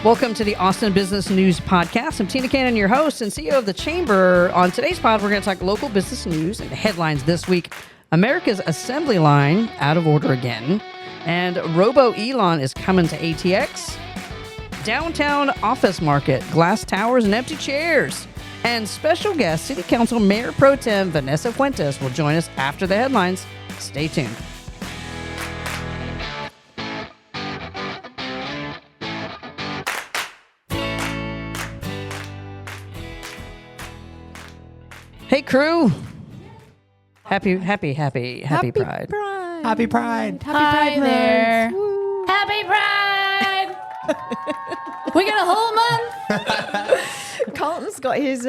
Welcome to the Austin Business News Podcast. I'm Tina Cannon, your host and CEO of the Chamber. On today's pod, we're going to talk local business news and headlines this week. America's assembly line out of order again. And Robo Elon is coming to ATX. Downtown Office Market, glass towers and empty chairs. And special guest, City Council Mayor Pro Tem Vanessa Fuentes will join us after the headlines. Stay tuned. Hey, crew. Happy Pride. Happy Pride. Happy Pride. Hi there. Woo. Happy Pride! We got a whole month. Colton's got his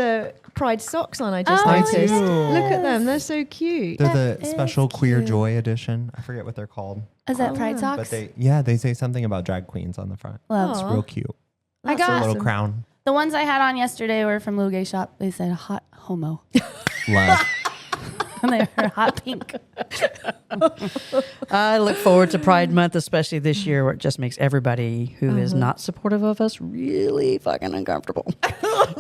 Pride socks on, I just I noticed. do. Look at them. They're so cute. They're the That special is Queer cute. Joy edition. I forget what they're called. Is that Pride wow. But socks? they say something about drag queens on the front. Love. It's Aw. real cute. I It's got a little awesome. crown. The ones I had on yesterday were from Little Gay Shop. They said hot homo. Love. And they were hot pink. I look forward to Pride Month, especially this year, where it just makes everybody who is not supportive of us really fucking uncomfortable.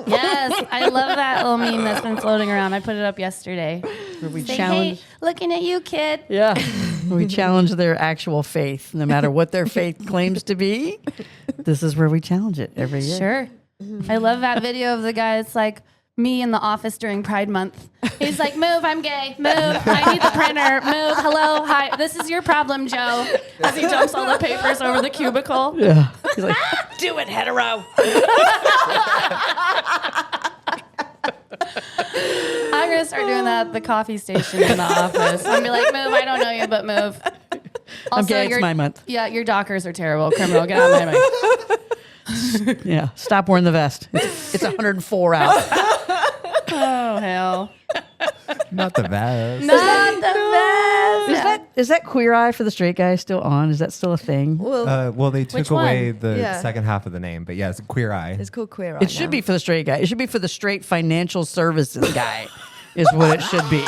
Yes, I love that little meme that's been floating around. I put it up yesterday. Where we Say, challenge, hey, looking at you, kid. yeah, we challenge their actual faith, no matter what their faith claims to be. This is where we challenge it every year. Sure. I love that video of the guy. It's like me in the office during Pride Month. He's like, move, I'm gay. Move, I need the printer. Move, hello, hi. This is your problem, Joe. As he jumps all the papers over the cubicle. Yeah, he's like, do it, hetero. I'm going to start doing that at the coffee station in the office. I'm going to be like, move, I don't know you, but move. I'm gay. It's your- my month. Yeah, your dockers are terrible. Criminal, get out of my mind. Yeah, stop wearing the vest. It's 104 out. Oh, hell. Not the best. Not the best. Is that Queer Eye for the straight guy still on? Is that still a thing? Well, They took Which one? away the Yeah. second half of the name, but yes, Queer Eye. it's called Queer Eye It should be for the straight guy. It should be for the straight financial services guy, is what it should be.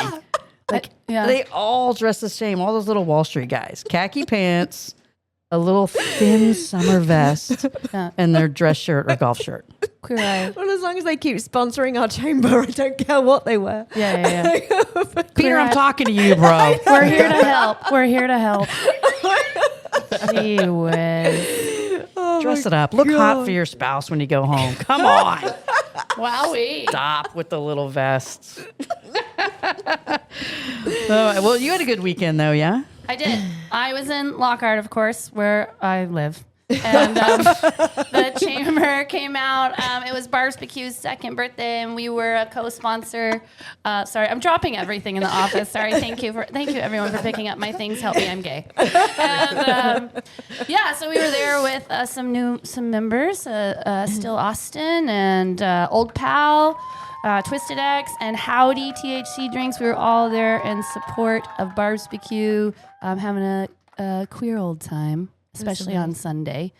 Like, Yeah. they all dress the same. All those little Wall Street guys, khaki pants, a little thin summer vest, Yeah. and their dress shirt or golf shirt. Queer eye. Well, as long as they keep sponsoring our chamber, I don't care what they wear. Yeah. Peter, I'm eye. talking to you, bro. We're here to help. We're here to help. Gee whiz. Dress it up. Look hot for your spouse when you go home. Come on. Wowee. Stop with the little vests. Well, you had a good weekend, though, yeah? I did. I was in Lockhart, of course, where I live. And the chamber came out. It was Barbecue's second birthday, and we were a co-sponsor. Sorry, I'm dropping everything in the office. Sorry. Thank you everyone for picking up my things. Help me, I'm gay. And so we were there with some members, Still Austin and Old Pal. Twisted X and Howdy THC Drinks. We were all there in support of Barbecue, having a queer old time, especially on Sunday,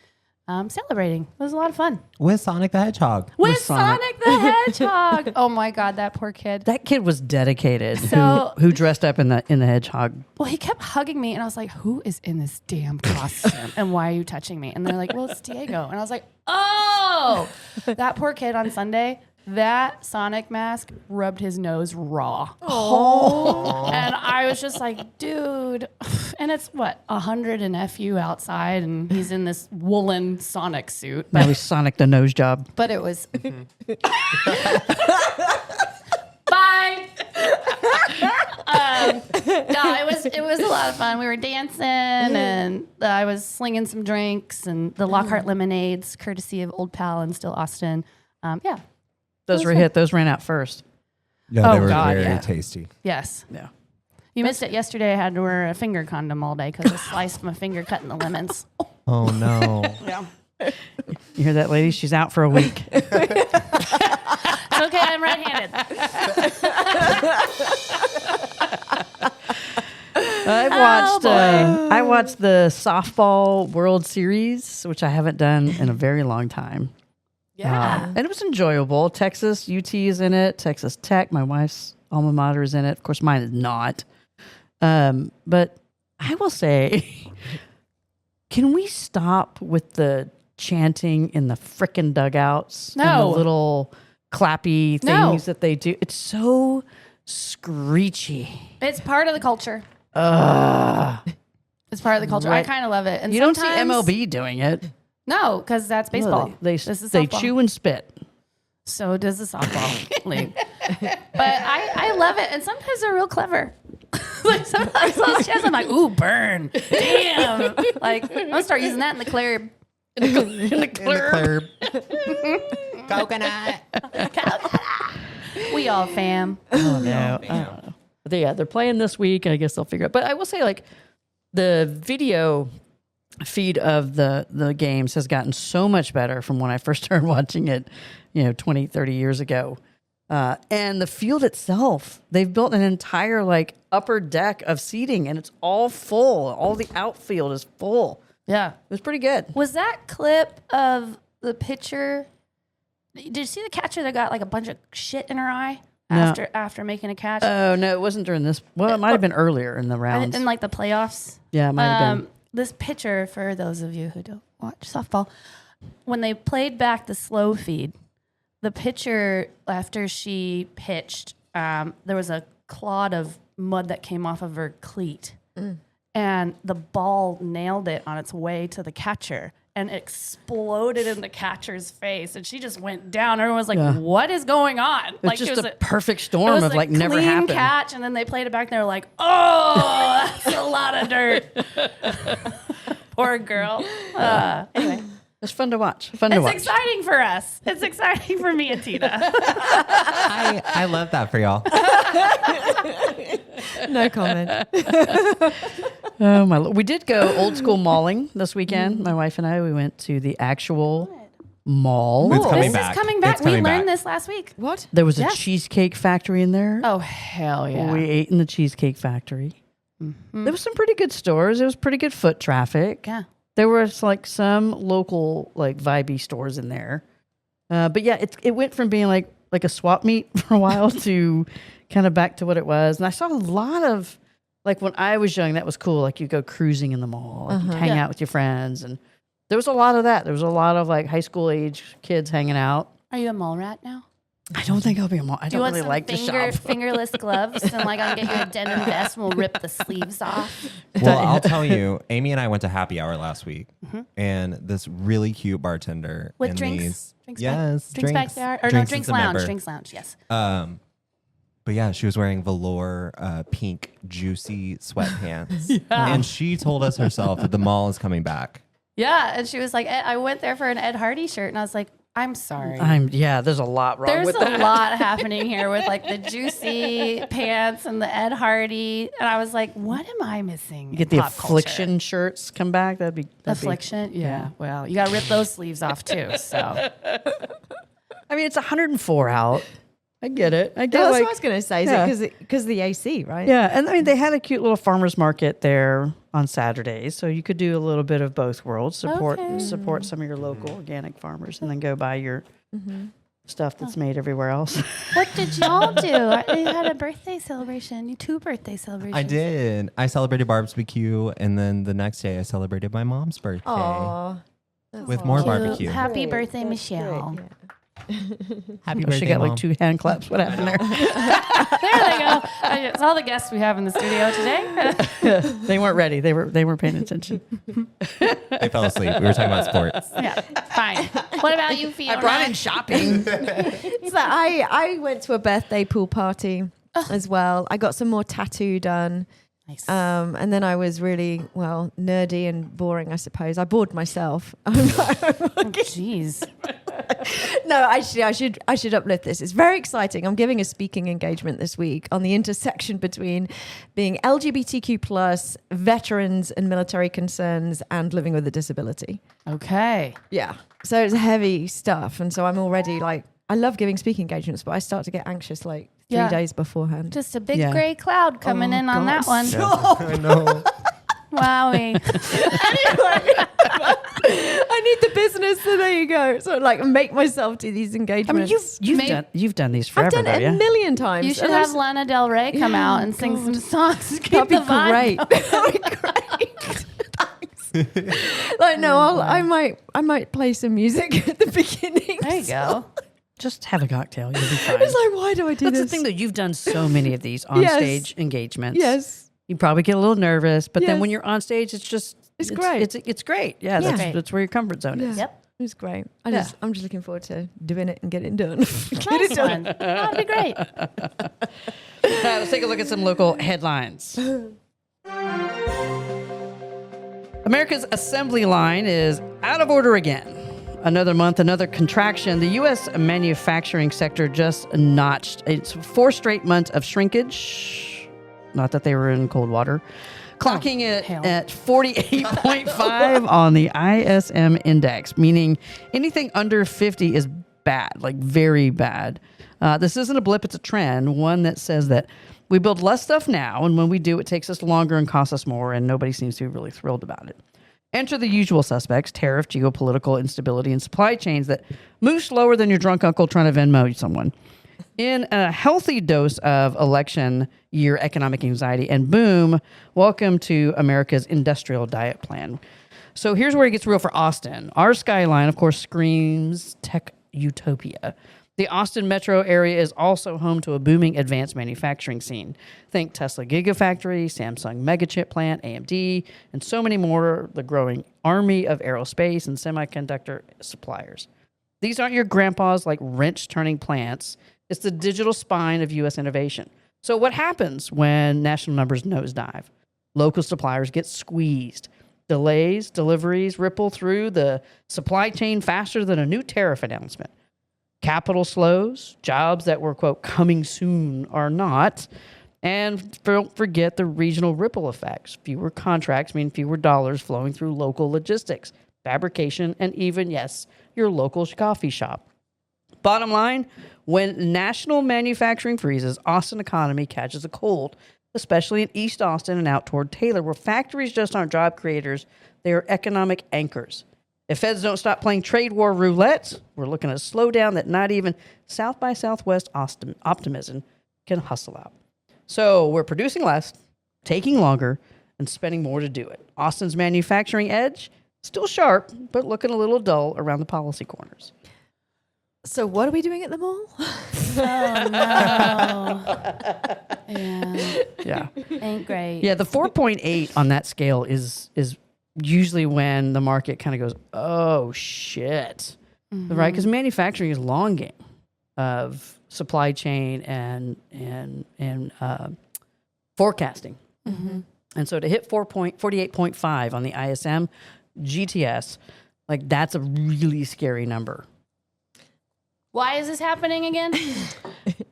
celebrating. It was a lot of fun. With Sonic the Hedgehog. With Sonic the Hedgehog. Oh my God, that poor kid. That kid was dedicated. So- who dressed up in the hedgehog? Well, he kept hugging me, and I was like, who is in this damn costume? And why are you touching me? And they're like, well, it's Diego. And I was like, oh, that poor kid on Sunday. That Sonic mask rubbed his nose raw. Oh. And I was just like, dude. And it's what, 100 and FU outside, and he's in this woolen Sonic suit. Now he's Sonic the nose job. But it was. Bye. No, it was a lot of fun. We were dancing, and I was slinging some drinks and the Lockhart lemonades, courtesy of Old Pal and Still Austin. Yeah. Those were hit. Those ran out first. Yeah, they Oh, were God, very yeah. tasty. Yes. Yeah. You missed it yesterday. I had to wear a finger condom all day because I sliced my finger cutting the lemons. Oh, no. Yeah. You hear that, lady? She's out for a week. It's okay. I'm right-handed. I watched the softball World Series, which I haven't done in a very long time. Yeah. And it was enjoyable. Texas, UT is in it. Texas Tech, my wife's alma mater, is in it. Of course, mine is not. But I will say, can we stop with the chanting in the frickin' dugouts. And the No. little clappy No. things that they do. It's so screechy. It's part of the culture. It's part of the culture. Right. I kind of love it. And You don't see sometimes- MLB doing it. No, because that's baseball. No, they This is they softball. chew and spit. So does the softball league. But I love it. And sometimes they're real clever. Like sometimes those chants, I'm like, ooh, burn. Damn. Like, I'm going to start using that in the club. In the club. Coconut. We all fam. Oh, no. I don't know. But yeah, they're playing this week. I guess they'll figure it. But I will say, like, the video feed of the games has gotten so much better from when I first started watching it, 20, 30 years ago. And the field itself, they've built an entire like upper deck of seating and it's all full. All the outfield is full. Yeah. It was pretty good. Was that clip of the pitcher? Did you see the catcher that got like a bunch of shit in her eye No. after making a catch? Oh, no, it wasn't during this. Well, it might have been earlier in the rounds. in like the playoffs. Yeah, it might have been. This pitcher, for those of you who don't watch softball, when they played back the slow feed, the pitcher, after she pitched, there was a clod of mud that came off of her cleat. And the ball nailed it on its way to the catcher and exploded in the catcher's face. And she just went down. Everyone was like, Yeah. what is going on? It's just a perfect it storm was of like never clean happened. catch, and then they played it back, and they were like, "Oh, that's a lot of dirt." Poor girl. Anyway, It's fun to watch. Fun to it's watch. exciting for us. It's exciting for me and Tina. I love that for y'all. No comment. Oh my! We did go old school malling this weekend. My wife and I. We went to the actual mall. It's coming This back. is coming back. It's coming We learned back. this last week. What? There was a Yes. cheesecake factory in there. Oh hell yeah! We ate in the Cheesecake Factory. There was some pretty good stores. There was pretty good foot traffic. Yeah. There was like some local like vibey stores in there. But yeah, it went from being like a swap meet for a while to kind of back to what it was. And I saw a lot of like when I was young, that was cool. Like you go cruising in the mall, like you'd hang Yeah. out with your friends, and there was a lot of that. There was a lot of like high school age kids hanging out. Are you a mall rat now? I don't think I'll be a mall. I Do you don't want really some like to shop. fingerless gloves? And like I'll get you a denim vest and we'll rip the sleeves off. Well, I'll tell you, Amy and I went to happy hour last week, and this really cute bartender With in drinks? these, Drinks yes, Drinks backyard? Or drinks no, drinks is a lounge. member. Drinks lounge, yes. But yeah, she was wearing velour, pink, juicy sweatpants, and she told us herself that the mall is coming back. Yeah, and she was like, I went there for an Ed Hardy shirt, and I was like, I'm sorry. There's a lot wrong There's with a that. lot happening here with like the juicy pants and the Ed Hardy, and I was like, what am I missing? You get the affliction shirts come back. That'd be Affliction, yeah. Well, you got to rip those sleeves off too. So I mean, it's 104 out. I get it. I get That's like, what I was going to say. Is Yeah. it because the AC, right? yeah, and I mean they had a cute little farmers market there on Saturdays, so you could do a little bit of both worlds. Support some of your local organic farmers, and then go buy your stuff that's made everywhere else. what did y'all do? You had a birthday celebration. 2 birthday celebrations. I did. I celebrated barbecue, and then the next day I celebrated my mom's birthday Aw. with more barbecue. Happy Great. birthday, That's Michelle. great, yeah. Happy She birthday, got Mom. like 2 hand claps. What happened there? There they go. It's all the guests we have in the studio today. They weren't ready. They weren't paying attention. They fell asleep. We were talking about sports. Yeah, fine. What about you, Fiona? shopping. So I went to a birthday pool party as well. I got some more tattoo done. Nice. And then I was really, nerdy and boring, I suppose. I bored myself. Oh, jeez. No, actually, I should uplift this. It's very exciting. I'm giving a speaking engagement this week on the intersection between being LGBTQ plus, veterans and military concerns, and living with a disability. Okay. Yeah. So it's heavy stuff. And so I'm already like, I love giving speaking engagements, but I start to get anxious like 3 days beforehand. Just a big Yeah. gray cloud coming in on that one. I know. Wowie. Anyway, I need the business, so there you go. So like make myself do these I mean, engagements. you've done these I've forever, done it though, a yeah? million times. You should And have there's- Lana Del Rey come out and sing some songs. to keep That'd be the vibe great. going. That'd be great. Thanks. Like, no, I might play some music at the beginning. There you go. Just have a cocktail. You'll be fine. It's like, why do I do That's this? the thing, though. You've done so many of these on-stage engagements. Yes. You probably get a little nervous, but then Yes. when you're on stage, it's great. It's great. Yeah, Yeah. that's where your comfort zone is. Yep. It was great. I'm just looking forward to doing it and getting it done. Get it Nice done. one. That'd be great. Let's take a look at some local headlines. America's assembly line is out of order again. Another month, another contraction. The U.S. manufacturing sector just notched its 4 straight months of shrinkage. Not that they were in cold water. Clocking it hell. at 48.5 on the ISM index, meaning anything under 50 is bad, like very bad. This isn't a blip, it's a trend, one that says that we build less stuff now, and when we do, it takes us longer and costs us more, and nobody seems to be really thrilled about it. Enter the usual suspects: tariff, geopolitical instability, and supply chains that move slower than your drunk uncle trying to Venmo someone. In a healthy dose of election year economic anxiety, and boom, welcome to America's industrial diet plan. So here's where it gets real for Austin. Our skyline, of course, screams tech utopia. The Austin metro area is also home to a booming advanced manufacturing scene. Think Tesla Gigafactory, Samsung Megachip Plant, AMD, and so many more, the growing army of aerospace and semiconductor suppliers. These aren't your grandpa's like wrench-turning plants. It's the digital spine of U.S. innovation. So what happens when national numbers nosedive? Local suppliers get squeezed. Delays, deliveries ripple through the supply chain faster than a new tariff announcement. Capital slows. Jobs that were, quote, coming soon are not. And don't forget the regional ripple effects. Fewer contracts mean fewer dollars flowing through local logistics, fabrication, and even, yes, your local coffee shop. Bottom line, when national manufacturing freezes, Austin economy catches a cold, especially in East Austin and out toward Taylor, where factories just aren't job creators, they are economic anchors. If feds don't stop playing trade war roulette, we're looking at a slowdown that not even South by Southwest Austin optimism can hustle out. So we're producing less, taking longer, and spending more to do it. Austin's manufacturing edge, still sharp, but looking a little dull around the policy corners. So what are we doing at the mall? Oh, no. Yeah. Yeah. Ain't great. Yeah, the 4.8 on that scale is usually when the market kind of goes, oh, shit. Right? Because manufacturing is a long game of supply chain and forecasting. And so to hit 48.5 on the ISM GTS, like that's a really scary number. Why is this happening again?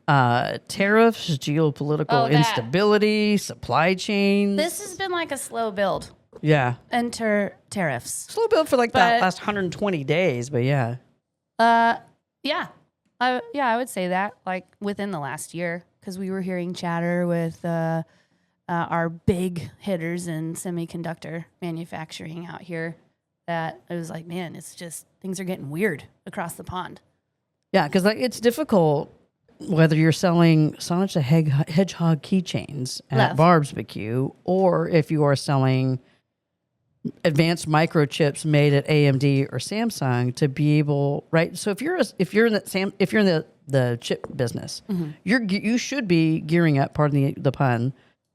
Tariffs, geopolitical instability, supply chains. This has been like a slow build. Yeah. Enter tariffs. Slow build for like the But- last 120 days, but yeah. Yeah. I would say that, like, within the last year, because we were hearing chatter with our big hitters in semiconductor manufacturing out here that it was like, man, it's just, things are getting weird across the pond. Yeah, because like it's difficult whether you're selling Sonic the Hedgehog keychains at Love. Barbecue or if you are selling advanced microchips made at AMD or Samsung to be able, right? So if you're in the chip business, you should be gearing up, pardon the pun,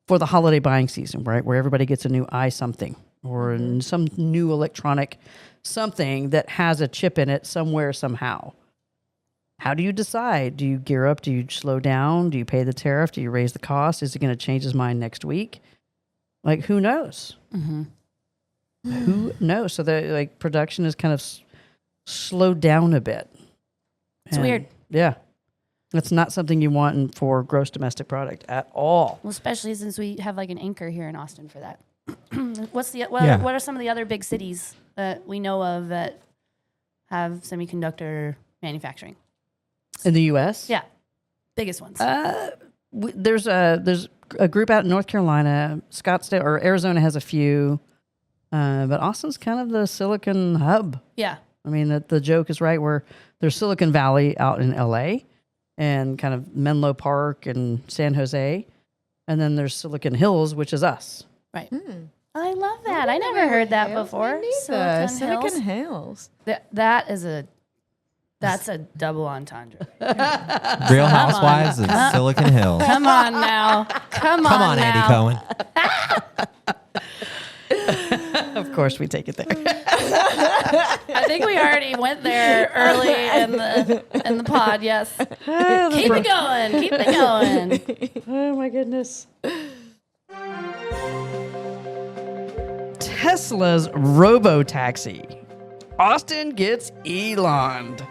for the holiday buying season, right? Where everybody gets a new something or some new electronic something that has a chip in it somewhere somehow. How do you decide? Do you gear up? Do you slow down? Do you pay the tariff? Do you raise the cost? Is it going to change his mind next week? Like, who knows? Who knows? So the like production is kind of slowed down a bit. It's weird. Yeah. That's not something you want for gross domestic product at all. Well, especially since we have like an anchor here in Austin for that. What are some of the other big cities that we know of that have semiconductor manufacturing? In the U.S.? Yeah. Biggest ones. There's a group out in North Carolina, Scottsdale, or Arizona has a few, but Austin's kind of the silicon hub. Yeah. I mean, the joke is right where there's Silicon Valley out in L.A. and kind of Menlo Park and San Jose, and then there's Silicon Hills, which is us. Right. I love that. I never heard that before. Silicon Hills. That's a double entendre. Real Housewives of Silicon Hill. Come on now. Come on now. Andy Cohen. Of course, we take it there. I think we already went there early in the pod. Yes. Keep it going. Keep it going. Oh my goodness. Tesla's robo-taxi. Austin gets Elon'd.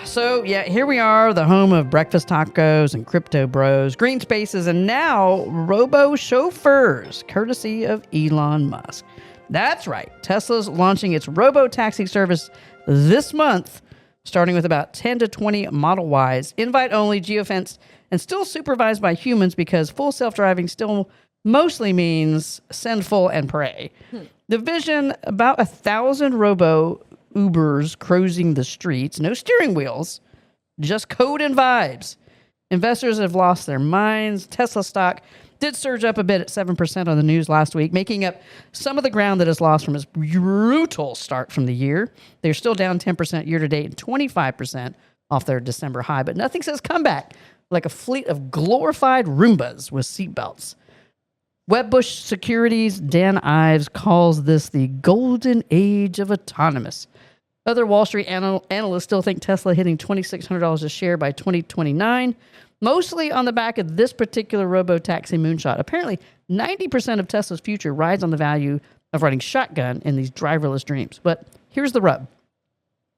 So, yeah, here we are, the home of breakfast tacos and crypto bros, green spaces, and now robo-chauffeurs, courtesy of Elon Musk. That's right. Tesla's launching its robo-taxi service this month, starting with about 10 to 20 Model Ys, invite-only, geofenced, and still supervised by humans because full self-driving still mostly means send full and pray. The vision, about 1,000 robo-Ubers cruising the streets, no steering wheels, just code and vibes. Investors have lost their minds. Tesla stock did surge up a bit at 7% on the news last week, making up some of the ground that is lost from its brutal start from the year. They're still down 10% year to date and 25% off their December high, but nothing says comeback like a fleet of glorified Roombas with seatbelts. Wedbush Securities' Dan Ives calls this the golden age of autonomous. Other Wall Street analysts still think Tesla hitting $2,600 a share by 2029, mostly on the back of this particular robo-taxi moonshot. Apparently, 90% of Tesla's future rides on the value of riding shotgun in these driverless dreams. But here's the rub.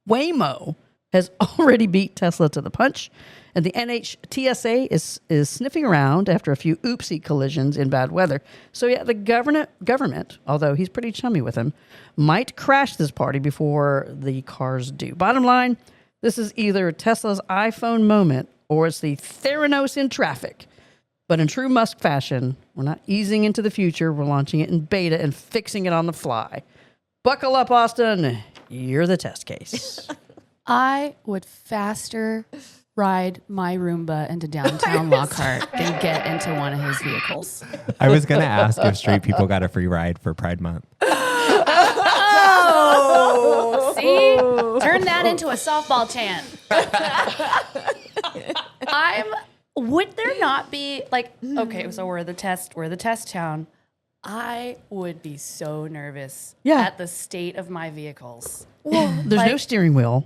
Waymo has already beat Tesla to the punch, and the NHTSA is sniffing around after a few oopsie collisions in bad weather. So yeah, the government, although he's pretty chummy with him, might crash this party before the cars do. Bottom line, this is either Tesla's iPhone moment or it's the Theranos in traffic. But in true Musk fashion, we're not easing into the future. We're launching it in beta and fixing it on the fly. Buckle up, Austin. You're the test case. I would faster ride my Roomba into downtown Lockhart than get into one of his vehicles. I was going to ask if straight people got a free ride for Pride Month. Oh, see? Turn that into a softball chant. Would there not be okay, so we're the test town. I would be so nervous at the state of my vehicles. Well, there's no steering wheel.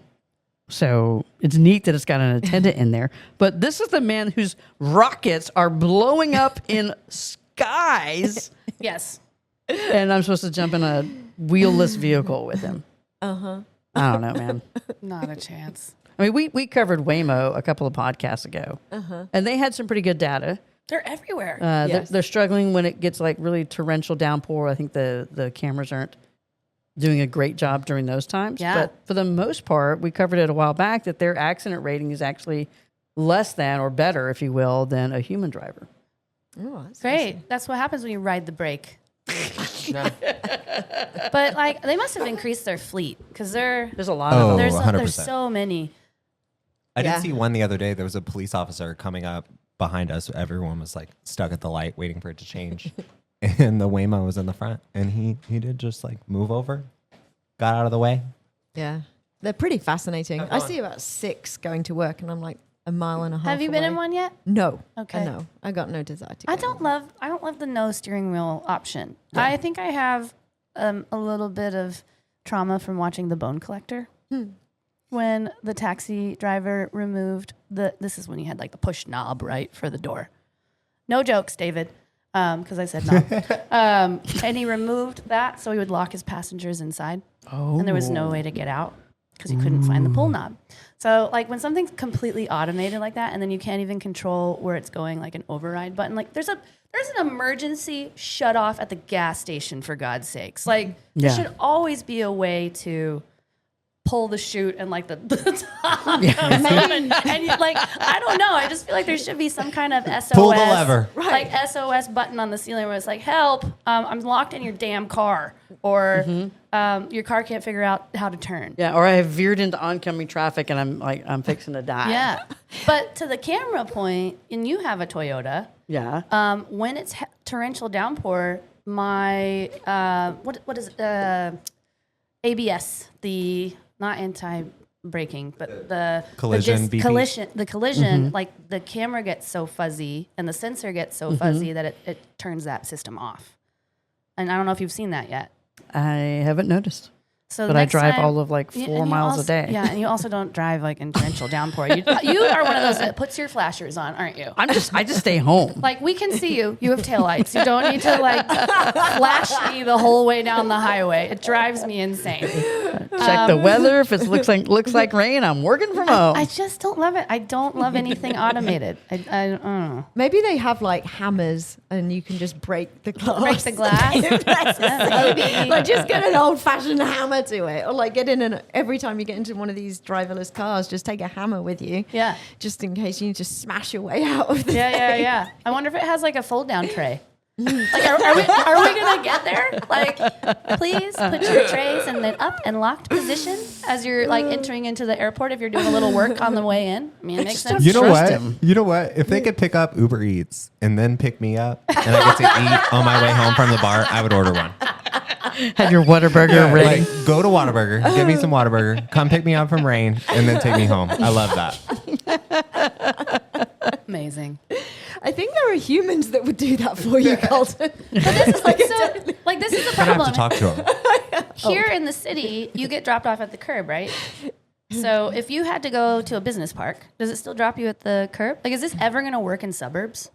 So it's neat that it's got an attendant in there. But this is the man whose rockets are blowing up in skies. Yes. And I'm supposed to jump in a wheelless vehicle with him. Uh-huh. I don't know, man. Not a chance. I mean, we covered Waymo a couple of podcasts ago. And they had some pretty good data. They're everywhere. They're struggling when it gets like really torrential downpour. I think the cameras aren't doing a great job during those times. Yeah. But for the most part, we covered it a while back that their accident rating is actually less than or better, if you will, than a human driver. Oh, that's great. That's what happens when you ride the brake. But they must have increased their fleet because there's a lot of them. There's so many. I did see one the other day. There was a police officer coming up behind us. Everyone was stuck at the light waiting for it to change. And the Waymo was in the front, and he did just move over, got out of the way. Yeah, they're pretty fascinating. I see about 6 going to work, and I'm like a mile and a half. Have you been away. in one yet? No. Okay. No, I got no desire to. I don't love the no steering wheel option. Yeah. I think I have a little bit of trauma from watching The Bone Collector. When the taxi driver removed this is when he had the push knob right for the door. No jokes, David. Because I said no. And he removed that so he would lock his passengers inside. Oh. And there was no way to get out because he couldn't find the pull knob. So when something's completely automated like that and then you can't even control where it's going, like an override button, there's an emergency shut off at the gas station, for God's sakes. There should always be a way to pull the chute and the top comes up and you, I don't know. I just feel like there should be some kind of SOS. Pull the lever. SOS button on the ceiling where it's help, I'm locked in your damn car. Or your car can't figure out how to turn. Yeah, or I have veered into oncoming traffic and I'm fixing to die. Yeah. But to the camera point, and you have a Toyota. Yeah. When it's torrential downpour, my what is it? ABS, the not anti-braking, but the Collision, the collision. The collision, like the camera gets so fuzzy and the sensor gets so fuzzy that it turns that system off. And I don't know if you've seen that yet. I haven't noticed. So But I next drive time- all of like Yeah, 4 and you miles also- a day. Yeah, and you also don't drive like in torrential downpour. You are one of those that puts your flashers on, aren't you? I just stay home. Like, we can see you. You have taillights. You don't need to, like, flash me the whole way down the highway. It drives me insane. Check the weather. If it looks like rain, I'm working from home. I just don't love it. I don't love anything automated. I don't know. Maybe they have like hammers and you can just break the glass. Break the glass? Yeah, maybe. Like just get an old fashioned hammer to it. Or like get in every time you get into one of these driverless cars, just take a hammer with you. Yeah. Just in case you need to smash your way out of the Yeah. I wonder if it has, like, a fold-down tray. Like, are we gonna get there? Like, please put your trays in the up and locked position as you're like entering into the airport if you're doing a little work on the way in. I mean, it makes sense. You know Trust what? him. You know what? If they could pick up Uber Eats and then pick me up and I get to eat on my way home from the bar, I would order one. Have your Whataburger ready. Like, go to Whataburger, get me some Whataburger, come pick me up from Rain, and then take me home. I love that. Amazing. I think there are humans that would do that for you, Colton. But this is like so. Like, this is the I have problem. to talk to him. Here in the city, you get dropped off at the curb, right? So if you had to go to a business park, does it still drop you at the curb? Like, is this ever going to work in suburbs?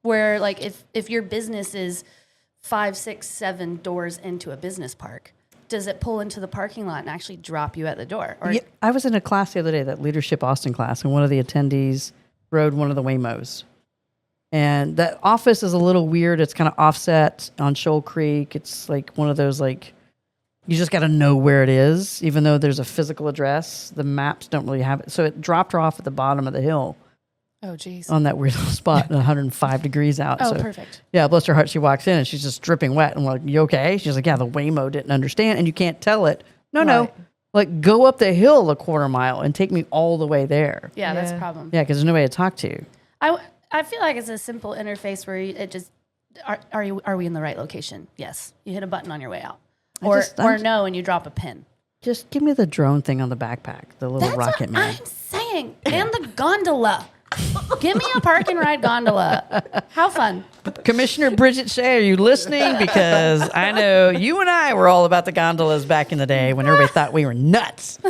Where, like, if your business is 5, 6, 7 doors into a business park, does it pull into the parking lot and actually drop you at the door? Or Yeah, I was in a class the other day, that Leadership Austin class, and one of the attendees rode one of the Waymos. And that office is a little weird. It's kind of offset on Shoal Creek. It's like one of those, like, you just got to know where it is, even though there's a physical address. The maps don't really have it. So it dropped her off at the bottom of the hill oh, geez. on that weird little spot, 105 degrees out. Oh, so, perfect. yeah, bless her heart. She walks in and she's just dripping wet. And we're like, you okay? She's like, yeah, the Waymo didn't understand. And you can't tell it. No. Right. Like, go up the hill a quarter mile and take me all the way there. Yeah, that's a Yeah. problem. Yeah, because there's nobody to talk to. I feel like it's a simple interface where it just are we in the right location? Yes. You hit a button on your way out, or no, and you drop a pin. Just give me the drone thing on the backpack, the little That's rocket what man. I'm saying, and the gondola. Give me a park and ride gondola. How fun! Commissioner Bridget Shea, are you listening? Because I know you and I were all about the gondolas back in the day when everybody thought we were nuts.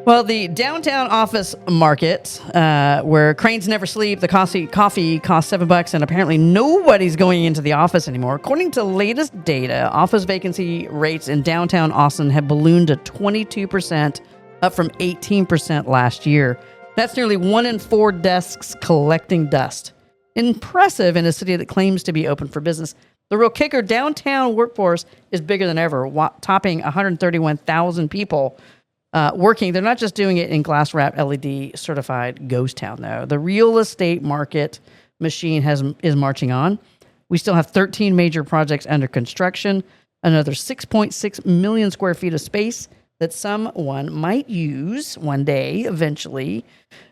Well, the downtown office market, where cranes never sleep, the coffee costs $7, and apparently nobody's going into the office anymore. According to latest data, office vacancy rates in downtown Austin have ballooned to 22%, up from 18% last year. That's nearly 1 in 4 desks collecting dust. Impressive in a city that claims to be open for business. The real kicker, downtown workforce is bigger than ever, topping 131,000 people. Working. They're not just doing it in glass wrap LED certified ghost town, though. The real estate market machine is marching on. We still have 13 major projects under construction, another 6.6 million square feet of space that someone might use one day, eventually.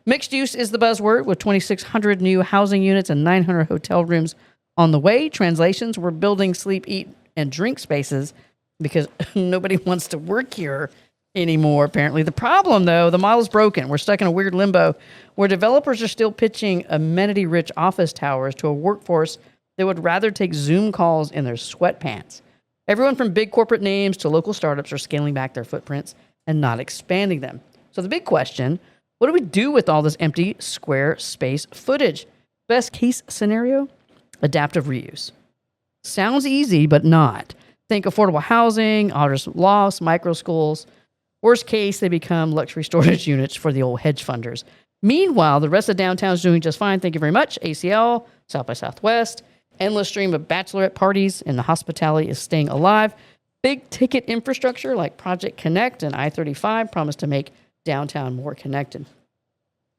Mixed use is the buzzword, with 2,600 new housing units and 900 hotel rooms on the way. Translations, we're building sleep, eat, and drink spaces because nobody wants to work here anymore, apparently. The problem, though, the model's broken. We're stuck in a weird limbo where developers are still pitching amenity-rich office towers to a workforce that would rather take Zoom calls in their sweatpants. Everyone from big corporate names to local startups are scaling back their footprints and not expanding them. So the big question, what do we do with all this empty square space footage? Best case scenario, adaptive reuse. Sounds easy, but not. Think affordable housing, artist lofts, micro schools. Worst case, they become luxury storage units for the old hedge funders. Meanwhile, the rest of downtown is doing just fine. Thank you very much. ACL, South by Southwest, endless stream of bachelorette parties, and the hospitality is staying alive. Big ticket infrastructure like Project Connect and I-35 promise to make downtown more connected.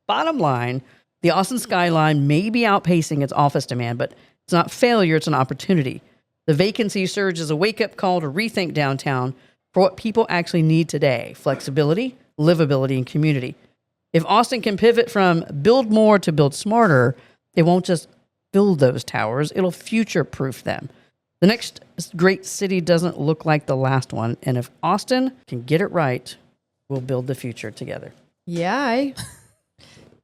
Bottom line, the Austin skyline may be outpacing its office demand, but it's not failure, it's an opportunity. The vacancy surge is a wake-up call to rethink downtown for what people actually need today: flexibility, livability, and community. If Austin can pivot from build more to build smarter, it won't just build those towers, it'll future-proof them. The next great city doesn't look like the last one, and if Austin can get it right, we'll build the future together. Yeah.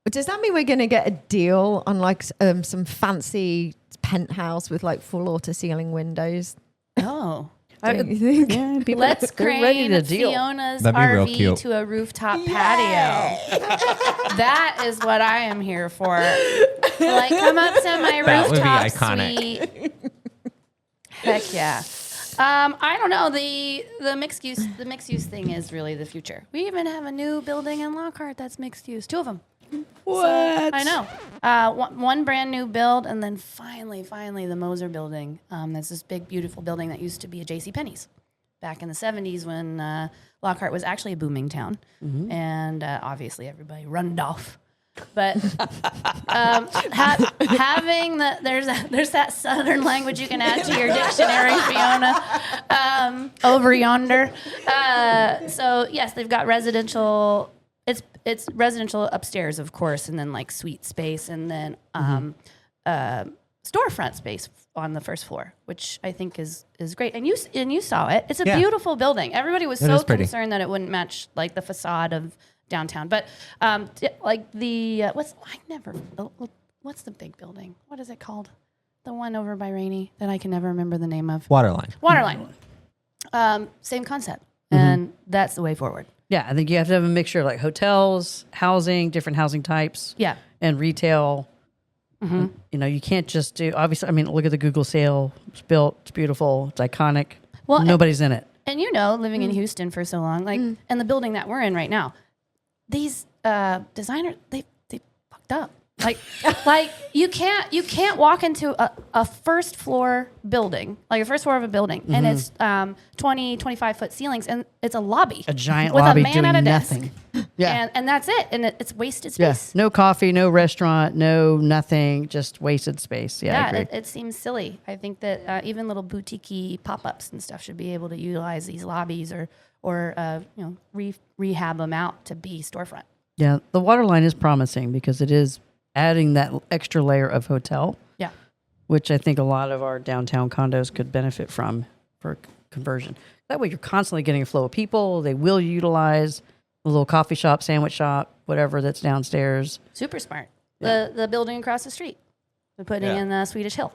Does that mean we're going to get a deal on like some fancy penthouse with like floor-to-ceiling windows? Oh. Don't you think? Yeah, people Let's they're ready crane to deal. Fiona's That'd be real RV cute. to a rooftop patio. That is what I am here for. Like, come up to my That would be rooftop iconic. suite. Heck yeah. I don't know. The mixed use thing is really the future. We even have a new building in Lockhart that's mixed use. 2 of them. What? I know. One brand new build, and then finally, the Moser building. That's this big, beautiful building that used to be a JCPenney's back in the 70s when Lockhart was actually a booming town. And obviously everybody runned off. But having there's that Southern language you can add to your dictionary, Fiona, over yonder. So yes, they've got residential. It's residential upstairs, of course, and then like suite space, and then storefront space on the first floor, which I think is great. And you saw it. It's a beautiful building. Everybody was so concerned that it wouldn't match like the facade of downtown, but like the what's the big building? What is it called? The one over by Rainey that I can never remember the name of. Waterline. Same concept, and that's the way forward. Yeah, I think you have to have a mixture of like hotels, housing, different housing types, and retail. You know, you can't just do, obviously, I mean, look at the Google sale. It's built, it's beautiful, it's iconic. Well, nobody's in it. And you know, living in Houston for so long, like, and the building that we're in right now, these designers, they fucked up. Like you can't walk into a first floor building, like a first floor of a building, and it's 25 foot ceilings, and it's a lobby, A giant with lobby a man doing at a desk. nothing. Yeah. And that's it, and it's wasted Yeah. space. No coffee, no restaurant, no nothing, just wasted space. Yeah, I Yeah, agree. it seems silly. I think that even little boutique pop-ups and stuff should be able to utilize these lobbies or rehab them out to be storefront. Yeah, the Waterline is promising because it is adding that extra layer of hotel. Yeah. Which I think a lot of our downtown condos could benefit from for conversion. That way you're constantly getting a flow of people. They will utilize a little coffee shop, sandwich shop, whatever that's downstairs. Super smart. The building across the street. They're putting in the Swedish Hill.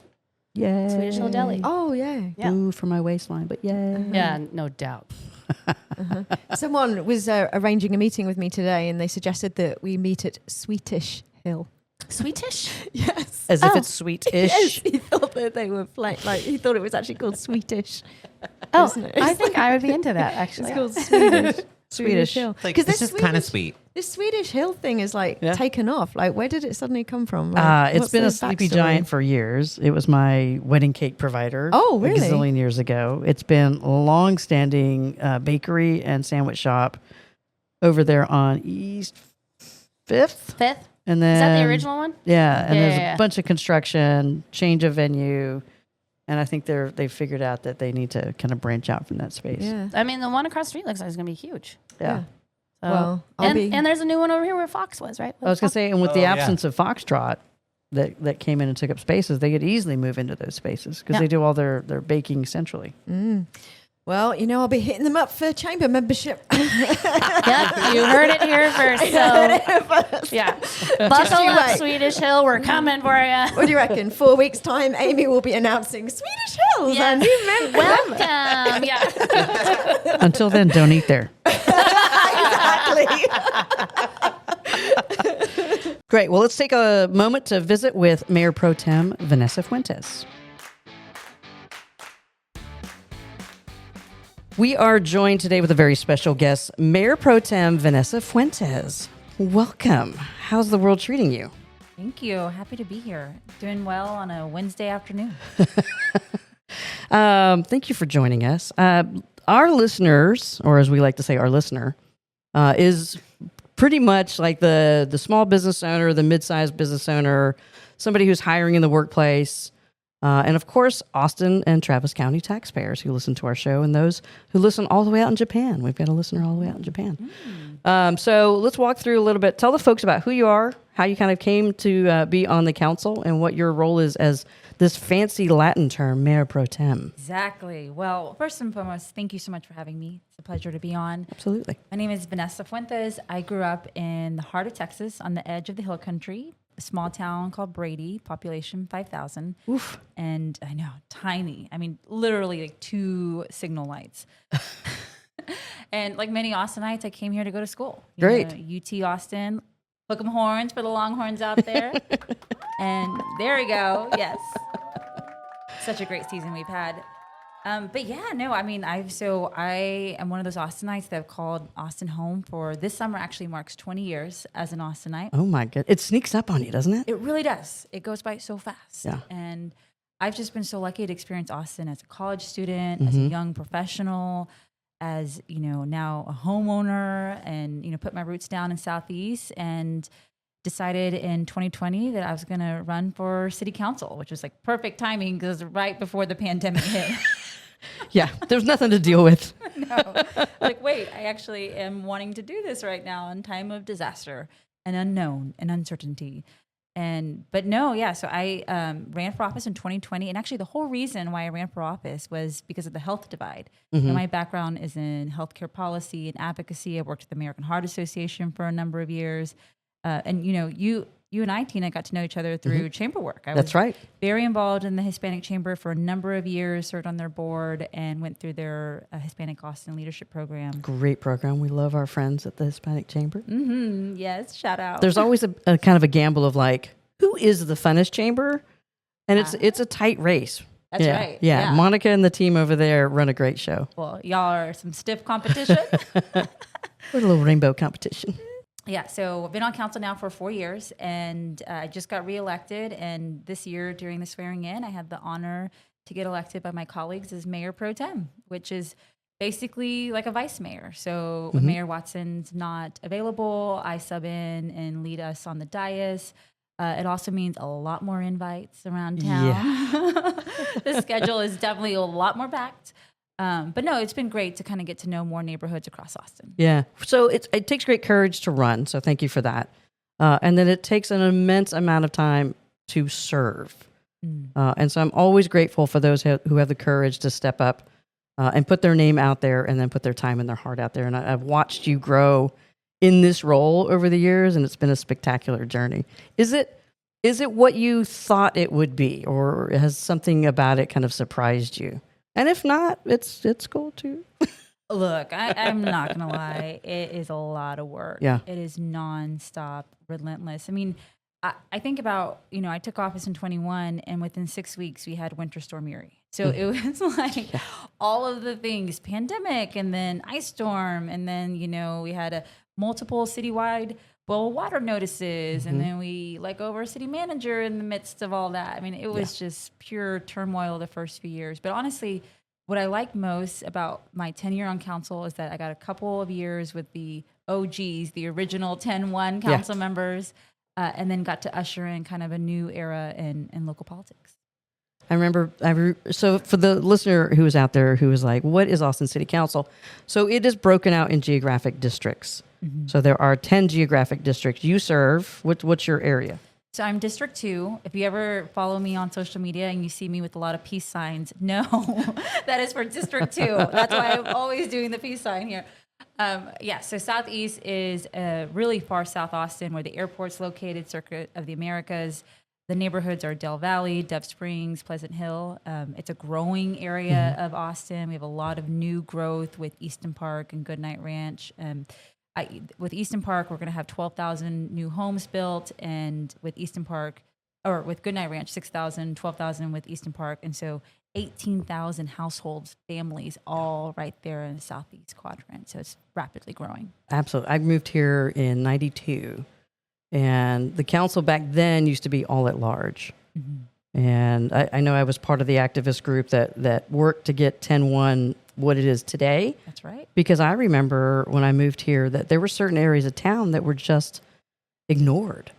Yeah. Swedish Hill Deli. Oh, yeah. Yeah. Ooh, for my waistline, but yeah. Yeah, no doubt. Someone was arranging a meeting with me today, and they suggested that we meet at Swedish Hill. Swedish? Yes. As if it's sweet-ish. Yes, he thought that they were he thought it was actually called Swedish. Oh, Isn't it? I think I would be into that, actually. It's called Swedish. Swedish. Hill. Like, Because this is kind of sweet. This Swedish Hill thing is like Yeah. taken off. Like, where did it suddenly come from? Like, It's what's been the a sleepy backstory? giant for years. It was my wedding cake provider. Oh, really? A gazillion years ago. It's been a long-standing bakery and sandwich shop over there on East 5th. Fifth? And then, Is that the original one? Yeah, and there's Yeah. a bunch of construction, change of venue, and I think they figured out that they need to kind of branch out from that space. Yeah. I mean, the one across the street looks like it's going to be huge. Yeah. So, Well, and there's a new one over here where Fox was, right? I was gonna say, and with the Oh, yeah. absence of Foxtrot that came in and took up spaces, they could easily move into those spaces because Yeah. they do all their baking centrally. Well, I'll be hitting them up for chamber membership. Yep, you heard it here first. So, yeah. Buckle you up, wait. Swedish Hill. We're coming for you. What do you reckon? 4 weeks' time, Amy will be announcing Swedish Hills. Yeah. Our new member. Welcome. Yeah. Until then, don't eat there. Exactly. Great. Well, let's take a moment to visit with Mayor Pro Tem Vanessa Fuentes. We are joined today with a very special guest, Mayor Pro Tem Vanessa Fuentes. Welcome. How's the world treating you? Thank you. Happy to be here. Doing well on a Wednesday afternoon. Thank you for joining us. Our listeners, or as we like to say, our listener, is pretty much like the small business owner, the mid-sized business owner, somebody who's hiring in the workplace. And of course, Austin and Travis County taxpayers who listen to our show, and those who listen all the way out in Japan. We've got a listener all the way out in Japan. So let's walk through a little bit. Tell the folks about who you are, how you kind of came to be on the council, and what your role is as this fancy Latin term, Mayor Pro Tem. Exactly. Well, first and foremost, thank you so much for having me. It's a pleasure to be on. Absolutely. My name is Vanessa Fuentes. I grew up in the heart of Texas on the edge of the hill country, a small town called Brady, population 5,000. Oof. And I know, tiny. I mean, literally like 2 signal lights. And like many Austinites, I came here to go to school. Great. UT Austin. Hook 'em horns for the Longhorns out there. And there we go. Yes. Such a great season we've had. But yeah, no, I mean, I am one of those Austinites that have called Austin home for this summer. Actually marks 20 years as an Austinite. Oh my God. It sneaks up on you, doesn't it? It really does. It goes by so fast. Yeah. And I've just been so lucky to experience Austin as a college student, as a young professional, as, now a homeowner, and, put my roots down in Southeast, and decided in 2020 that I was going to run for city council, which was like perfect timing because right before the pandemic hit. Yeah. There's nothing to deal with. No. Like, wait, I actually am wanting to do this right now in time of disaster and unknown and uncertainty. But no, yeah. So I ran for office in 2020. And actually the whole reason why I ran for office was because of the health divide. My background is in healthcare policy and advocacy. I worked at the American Heart Association for a number of years. And you and I, Tina, got to know each other through chamber work. I That's was right. very involved in the Hispanic Chamber for a number of years, served on their board, and went through their Hispanic Austin Leadership Program. Great program. We love our friends at the Hispanic Chamber. Yes, shout out. There's always a kind of a gamble of like, who is the funnest chamber? And it's a tight race. That's yeah. right. Yeah. Monica and the team over there run a great show. Well, y'all are some stiff competition. We're a little rainbow competition. Yeah, so I've been on council now for 4 years, and I just got reelected. And this year, during the swearing in, I had the honor to get elected by my colleagues as Mayor Pro Tem, which is basically like a vice mayor. So when Mayor Watson's not available, I sub in and lead us on the dais. It also means a lot more invites around town. Yeah. The schedule is definitely a lot more packed. But no, it's been great to kind of get to know more neighborhoods across Austin. Yeah. So it takes great courage to run. So thank you for that. And then it takes an immense amount of time to serve. And so I'm always grateful for those who have the courage to step up and put their name out there and then put their time and their heart out there. And I've watched you grow in this role over the years, and it's been a spectacular journey. Is it what you thought it would be, or has something about it kind of surprised you? And if not, it's cool too. Look, I'm not going to lie. It is a lot of work. Yeah. It is nonstop, relentless. I mean, I think about, I took office in 21, and within 6 weeks we had Winter Storm Uri. So it was like all of the things, pandemic, and then ice storm, and then, we had multiple citywide boil water notices, and then we let go of our city manager in the midst of all that. I mean, it was just pure turmoil the first few years. But honestly, what I like most about my tenure on council is that I got a couple of years with the OGs, the original 10-1 council members, and then got to usher in kind of a new era in local politics. I remember, so for the listener who was out there who was like, what is Austin City Council? So it is broken out in geographic districts. So there are 10 geographic districts. You serve, what's your area? So I'm District 2. If you ever follow me on social media and you see me with a lot of peace signs, no, that is for District 2. That's why I'm always doing the peace sign here. So Southeast is really far South Austin, where the airport's located, Circuit of the Americas. The neighborhoods are Del Valley, Dove Springs, Pleasant Hill. It's a growing area of Austin. We have a lot of new growth with Easton Park and Goodnight Ranch. With Easton Park, we're going to have 12,000 new homes built, and with Goodnight Ranch, 6,000, 12,000 with Easton Park. And so 18,000 households, families, all right there in the southeast quadrant. So it's rapidly growing. Absolutely. I moved here in 92, and the council back then used to be all at large. And I know I was part of the activist group that worked to get 10-1 what it is today. That's right. Because I remember when I moved here that there were certain areas of town that were just ignored.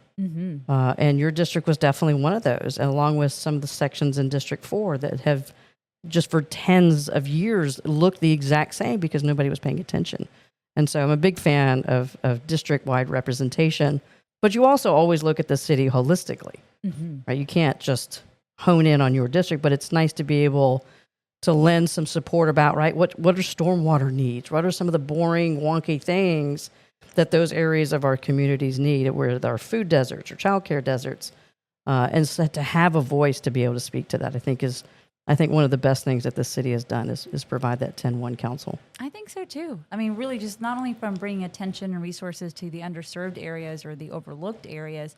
And your district was definitely one of those, along with some of the sections in District 4 that have just for tens of years looked the exact same because nobody was paying attention. And so I'm a big fan of district-wide representation, but you also always look at the city holistically, right? You can't just hone in on your district, but it's nice to be able to lend some support about, right, what are stormwater needs? What are some of the boring, wonky things that those areas of our communities need, where there are food deserts or childcare deserts, and so to have a voice to be able to speak to that, I think one of the best things that the city has done is provide that 10-1 council. I think so too. I mean, really just not only from bringing attention and resources to the underserved areas or the overlooked areas,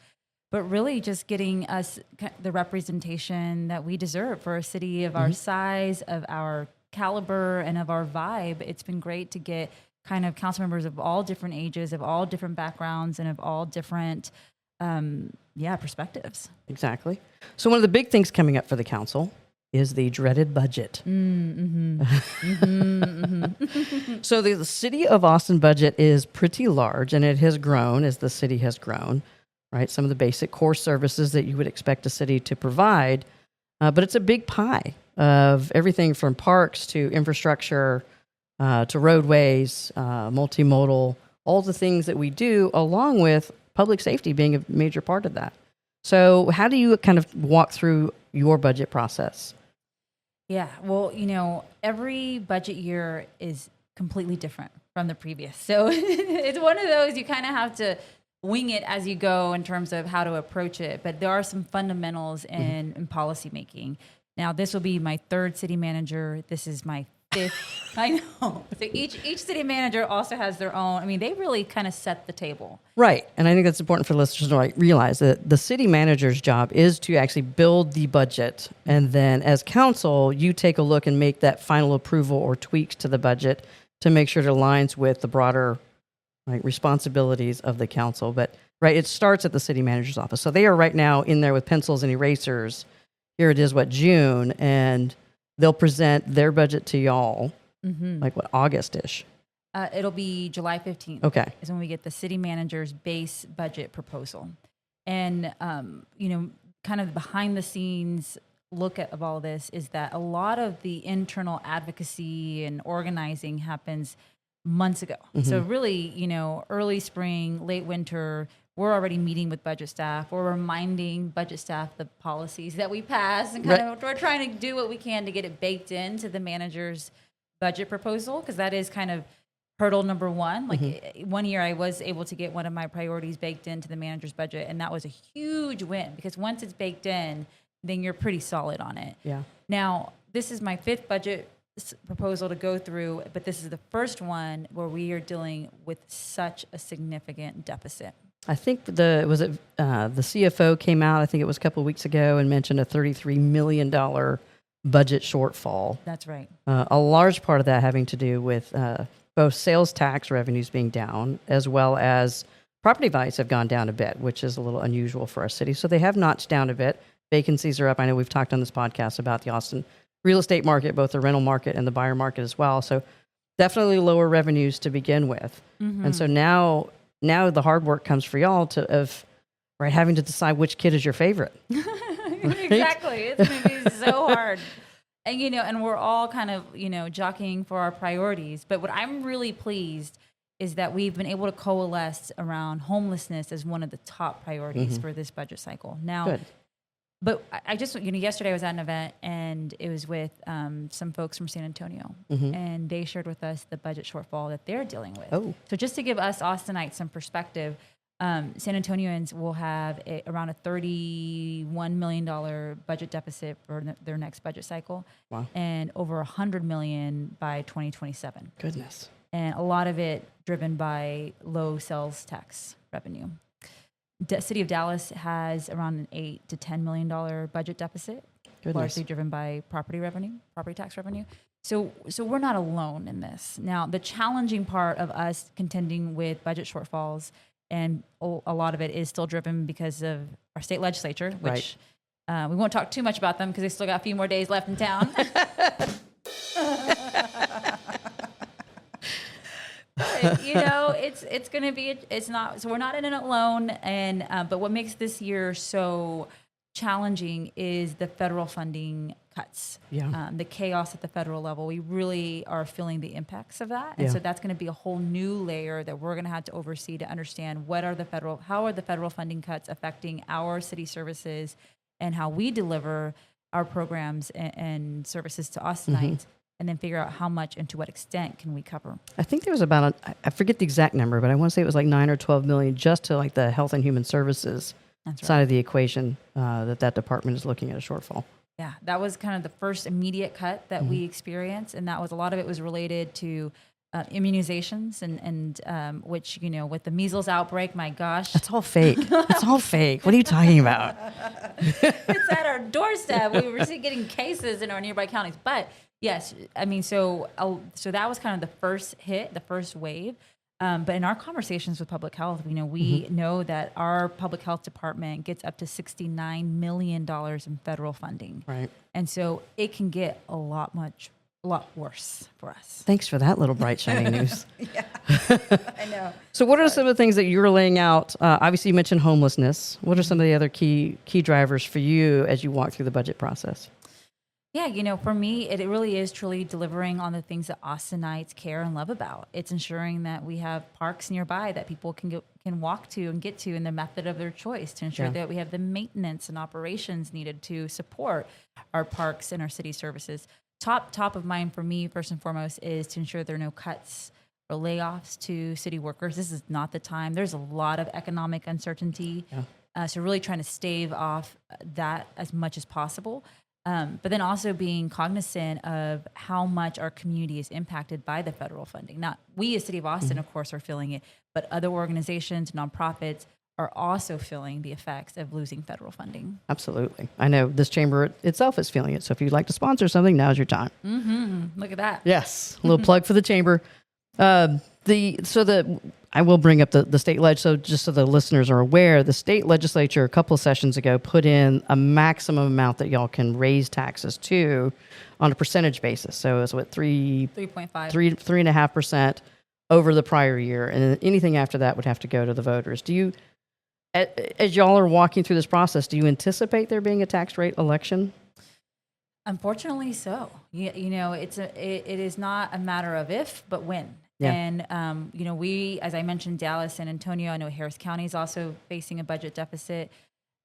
but really just getting us the representation that we deserve for a city of our size, of our caliber, and of our vibe. It's been great to get kind of council members of all different ages, of all different backgrounds, and of all different, perspectives. Exactly. So one of the big things coming up for the council is the dreaded budget. So the city of Austin budget is pretty large, and it has grown as the city has grown, right? Some of the basic core services that you would expect a city to provide, but it's a big pie of everything from parks to infrastructure, to roadways, multimodal, all the things that we do, along with public safety being a major part of that. So how do you kind of walk through your budget process? Yeah, well, every budget year is completely different from the previous. So it's one of those you kind of have to wing it as you go in terms of how to approach it. But there are some fundamentals in policy making. Now, this will be my third city manager. This is my fifth. I know. So each city manager also has their own. I mean, they really kind of set the table. Right. And I think that's important for listeners to realize that the city manager's job is to actually build the budget. And then as council, you take a look and make that final approval or tweaks to the budget to make sure it aligns with the broader responsibilities of the council. But it starts at the city manager's office. So they are right now in there with pencils and erasers. Here it is, June, and they'll present their budget to y'all, August-ish? It'll be July 15th. Okay. Is when we get the city manager's base budget proposal. And, kind of behind the scenes look of all this is that a lot of the internal advocacy and organizing happens months ago. So really, early spring, late winter, we're already meeting with budget staff. We're reminding budget staff the policies that we pass, and we're trying to do what we can to get it baked into the manager's budget proposal, because that is kind of hurdle number one. One year I was able to get one of my priorities baked into the manager's budget, and that was a huge win, because once it's baked in, then you're pretty solid on it. Yeah. Now, this is my fifth budget proposal to go through, but this is the first one where we are dealing with such a significant deficit. I think the CFO came out, I think it was a couple of weeks ago, and mentioned a $33 million budget shortfall. That's right. A large part of that having to do with both sales tax revenues being down, as well as property values have gone down a bit, which is a little unusual for our city. So they have notched down a bit. Vacancies are up. I know we've talked on this podcast about the Austin real estate market, both the rental market and the buyer market as well. So definitely lower revenues to begin with. And so now the hard work comes for y'all of having to decide which kid is your favorite. Exactly. It's going to be so hard. And, and we're all kind of, jockeying for our priorities. But what I'm really pleased is that we've been able to coalesce around homelessness as one of the top priorities for this budget cycle. Now, Good. But I just, yesterday I was at an event, and it was with some folks from San Antonio, and they shared with us the budget shortfall that they're dealing with. Oh. So just to give us Austinites some perspective, San Antonians will have around a $31 million budget deficit for their next budget cycle. Wow. And over $100 million by 2027. Goodness. And a lot of it driven by low sales tax revenue. City of Dallas has around an $8 to $10 million budget deficit, largely driven by property tax revenue. So we're not alone in this. Now, the challenging part of us contending with budget shortfalls, and a lot of it is still driven because of our state legislature, which we won't talk too much about them because they still got a few more days left in town. But, it's going to be, it's not, so we're not in it alone. And, but what makes this year so challenging is the federal funding cuts. Yeah. The chaos at the federal level. We really are feeling the impacts of that. And so that's going to be a whole new layer that we're going to have to oversee to understand how are the federal funding cuts affecting our city services and how we deliver our programs and services to Austinites, and then figure out how much and to what extent can we cover. I think there was about, I forget the exact number, but I want to say it was like 9 or 12 million just to like the health and human services side of the equation that department is looking at a shortfall. Yeah, that was kind of the first immediate cut that we experienced, and that was a lot of it was related to immunizations and which, you know, with the measles outbreak, my gosh, That's all fake. It's all fake. What are you talking about? it's at our doorstep. We were getting cases in our nearby counties, but yes, I mean, so that was kind of the first hit, the first wave. But in our conversations with public health, we know that our public health department gets up to $69 million in federal funding. Right. And so it can get a lot worse for us. Thanks for that little bright, shiny news. I know. So what are some of the things that you're laying out? Obviously, you mentioned homelessness. What are some of the other key drivers for you as you walk through the budget process? Yeah, you know, for me, it really is truly delivering on the things that Austinites care and love about. It's ensuring that we have parks nearby that people can walk to and get to in the method of their choice, to ensure that we have the maintenance and operations needed to support our parks and our city services. Top of mind for me, first and foremost, is to ensure there are no cuts or layoffs to city workers. This is not the time. There's a lot of economic uncertainty. So really trying to stave off that as much as possible. But then also being cognizant of how much our community is impacted by the federal funding. Not we as City of Austin, of course, are feeling it, but other organizations, nonprofits are also feeling the effects of losing federal funding. Absolutely. I know this chamber itself is feeling it. So if you'd like to sponsor something, now's your time. Look at that. Yes. A little plug for the chamber. I will bring up the state leg. So just so the listeners are aware, the state legislature a couple of sessions ago put in a maximum amount that y'all can raise taxes to on a percentage basis. So it's what 3.5, 3.5% over the prior year, and anything after that would have to go to the voters. Do you, as y'all are walking through this process, do you anticipate there being a tax rate election? Unfortunately, so. You know, it is not a matter of if, but when. Yeah. And, you know, as I mentioned, Dallas, San Antonio, I know Harris County is also facing a budget deficit.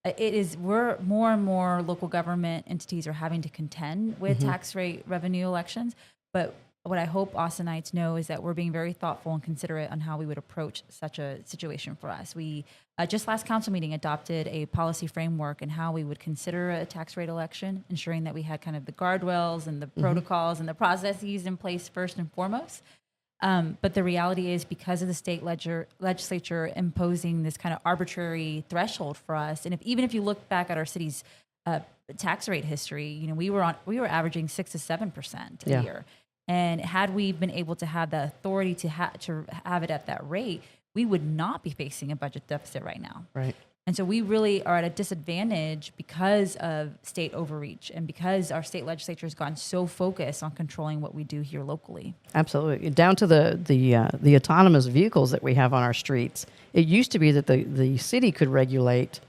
More and more local government entities are having to contend with tax rate revenue elections. But what I hope Austinites know is that we're being very thoughtful and considerate on how we would approach such a situation for us. We just last council meeting adopted a policy framework and how we would consider a tax rate election, ensuring that we had kind of the guardrails and the protocols and the processes in place first and foremost. But the reality is, because of the state legislature imposing this kind of arbitrary threshold for us, and even if you look back at our city's tax rate history, you know, we were averaging 6 to 7% a year, and had we been able to have the authority to have it at that rate, we would not be facing a budget deficit right now. Right. And so we really are at a disadvantage because of state overreach and because our state legislature has gotten so focused on controlling what we do here locally. Absolutely. Down to the autonomous vehicles that we have on our streets. It used to be that the city could regulate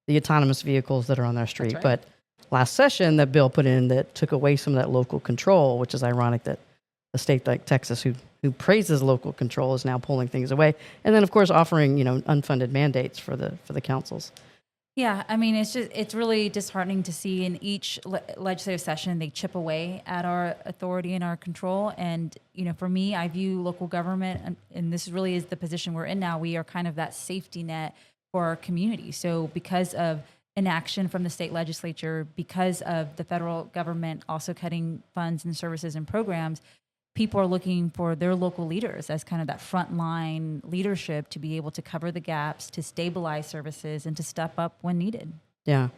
the autonomous vehicles that are on their street. That's right. But last session, that bill put in that took away some of that local control, which is ironic that a state like Texas, who praises local control, is now pulling things away. And then, of course, offering, you know, unfunded mandates for the councils. Yeah, I mean, it's really disheartening to see in each legislative session they chip away at our authority and our control. And, you know, for me, I view local government, and this really is the position we're in now, we are kind of that safety net for our community. So because of inaction from the state legislature, because of the federal government also cutting funds and services and programs, people are looking for their local leaders as kind of that frontline leadership to be able to cover the gaps, to stabilize services, and to step up when needed. Yeah.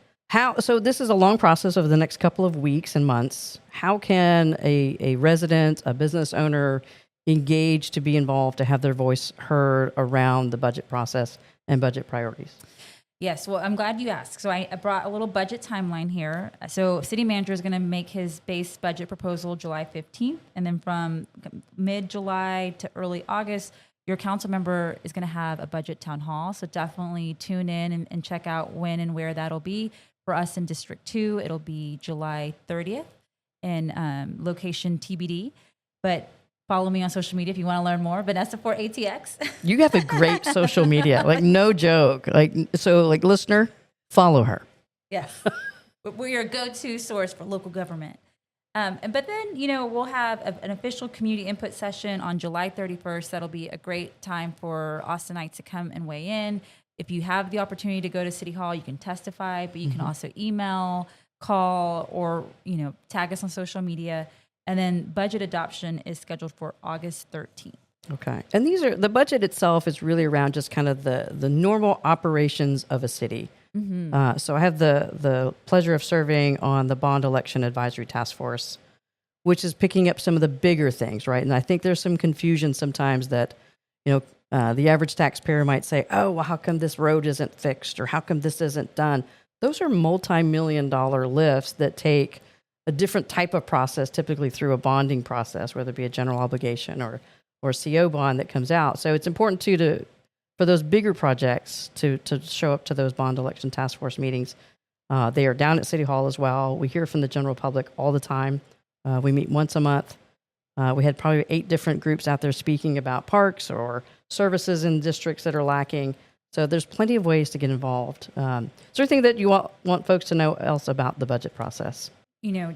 So this is a long process over the next couple of weeks and months. How can a resident, a business owner engage to be involved, to have their voice heard around the budget process and budget priorities? Yes, well, I'm glad you asked. So I brought a little budget timeline here. So city manager is going to make his base budget proposal July 15th. And then from mid-July to early August, your council member is going to have a budget town hall. So definitely tune in and check out when and where that'll be. For us in District 2, it'll be July 30th in location TBD. But follow me on social media if you want to learn more. Vanessa for ATX. You have a great social media, like no joke. Like listener, follow her. Yes. We're your go-to source for local government. But then, we'll have an official community input session on July 31st. That'll be a great time for Austinites to come and weigh in. If you have the opportunity to go to City Hall, you can testify, but you can also email, call, or, tag us on social media. And then budget adoption is scheduled for August 13th. Okay. And the budget itself is really around just kind of the normal operations of a city. So I have the pleasure of serving on the Bond Election Advisory Task Force, which is picking up some of the bigger things, right? And I think there's some confusion sometimes that, the average taxpayer might say, oh, well, how come this road isn't fixed or how come this isn't done? Those are multi-million-dollar lifts that take a different type of process, typically through a bonding process, whether it be a general obligation or a CO bond that comes out. So it's important for those bigger projects to show up to those bond election task force meetings. They are down at City Hall as well. We hear from the general public all the time. We meet once a month. We had probably 8 different groups out there speaking about parks or services in districts that are lacking. So there's plenty of ways to get involved. Is there anything that you want folks to know else about the budget process?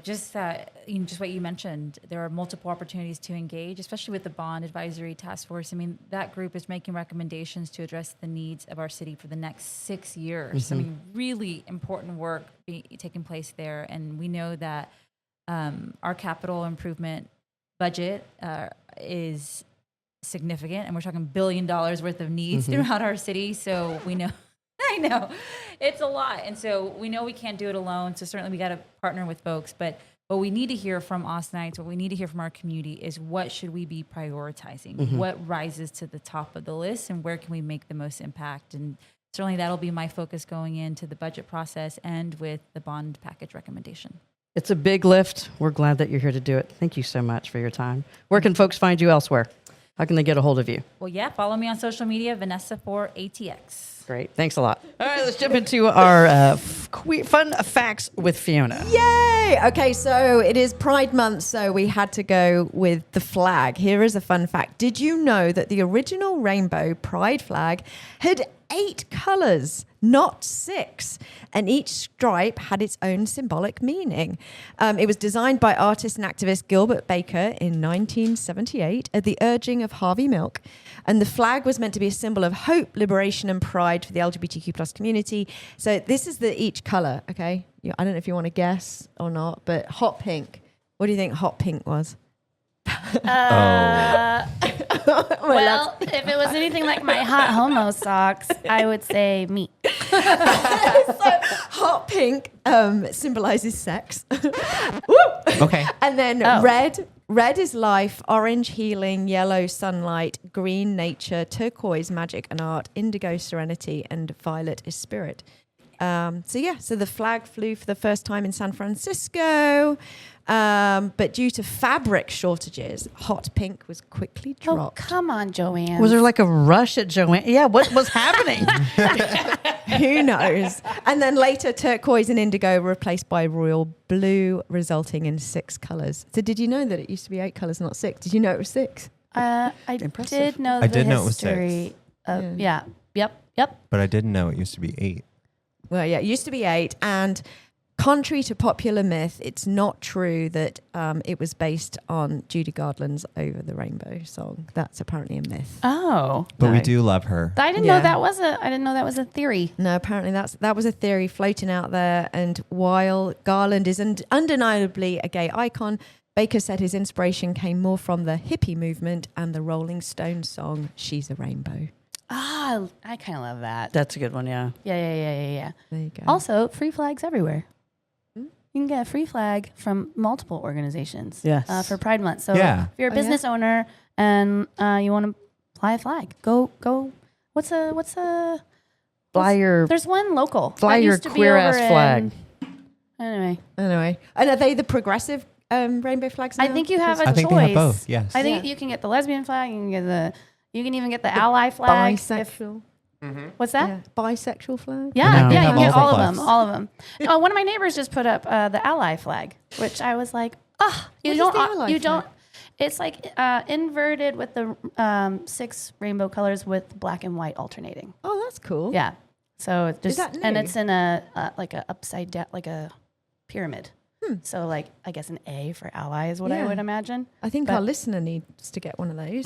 Just what you mentioned, there are multiple opportunities to engage, especially with the Bond Advisory Task Force. I mean, that group is making recommendations to address the needs of our city for the next 6 years. I mean, really important work taking place there. And we know that our capital improvement budget is significant, and we're talking $1 billion worth of needs throughout our city. So we know. I know it's a lot. And so we know we can't do it alone. So certainly we got to partner with folks, but what we need to hear from Austinites, what we need to hear from our community is what should we be prioritizing? What rises to the top of the list and where can we make the most impact? And certainly that'll be my focus going into the budget process and with the bond package recommendation. It's a big lift. We're glad that you're here to do it. Thank you so much for your time. Where can folks find you elsewhere? How can they get a hold of you? Well, follow me on social media, Vanessa for ATX. Great. Thanks a lot. All right, let's jump into our fun facts with Fiona. Yay! Okay, so it is Pride Month, so we had to go with the flag. Here is a fun fact. Did you know that the original rainbow Pride flag had 8 colors, not 6, and each stripe had its own symbolic meaning? It was designed by artist and activist Gilbert Baker in 1978 at the urging of Harvey Milk. And the flag was meant to be a symbol of hope, liberation, and pride for the LGBTQ plus community. So this is each color, okay? I don't know if you want to guess or not, but hot pink. What do you think hot pink was? Well, if it was anything like my hot homo socks, I would say meat. So hot pink symbolizes sex. Okay. And then red is life, orange healing, yellow sunlight, green nature, turquoise magic and art, indigo serenity, and violet is spirit. So the flag flew for the first time in San Francisco. But due to fabric shortages, hot pink was quickly dropped. Oh, come on, Joanne. Was there like a rush at Joanne? Yeah, what was happening? Who knows? And then later, turquoise and indigo were replaced by royal blue, resulting in 6 colors. So did you know that it used to be 8 colors, not 6? Did you know it was 6? I Impressive. did know I the did know it was history. 6. Yep. But I didn't know it used to be 8. Well, yeah, it used to be 8. And contrary to popular myth, it's not true that it was based on Judy Garland's Over the Rainbow song. That's apparently a myth. Oh. But we No. do love her. I didn't know that was a theory. No, apparently that was a theory floating out there. And while Garland is undeniably a gay icon, Baker said his inspiration came more from the hippie movement and the Rolling Stones song "She's a Rainbow." Ah, I kind of love that. That's a good one, yeah. Yeah. There you go. Also, free flags everywhere. You can get a free flag from multiple organizations. Yes. For Pride Month. So Yeah. if you're a business owner and you want to fly a flag, go. What's a Fly your There's one local. fly that your used to be queer ass over flag. Anyway, and are they the progressive rainbow flags now? I think you have a I think choice. they have both. Yes. I think you can get the lesbian flag. You can get You can even get the ally flag. Bisexual. What's that? Yeah. Bisexual flag. Yeah, And yeah, they you have can get all all the of them, flags. all of them. Oh, one of my neighbors just put up the ally flag, which I was like, oh, What is the ally you flag? don't. It's like inverted with the 6 rainbow colors with black and white alternating. Oh, that's cool. Yeah, so it just that and new? it's in a like a upside down, like a pyramid. So like I guess an A for ally is what I Yeah. would imagine. I think But- our listener needs to get one of those.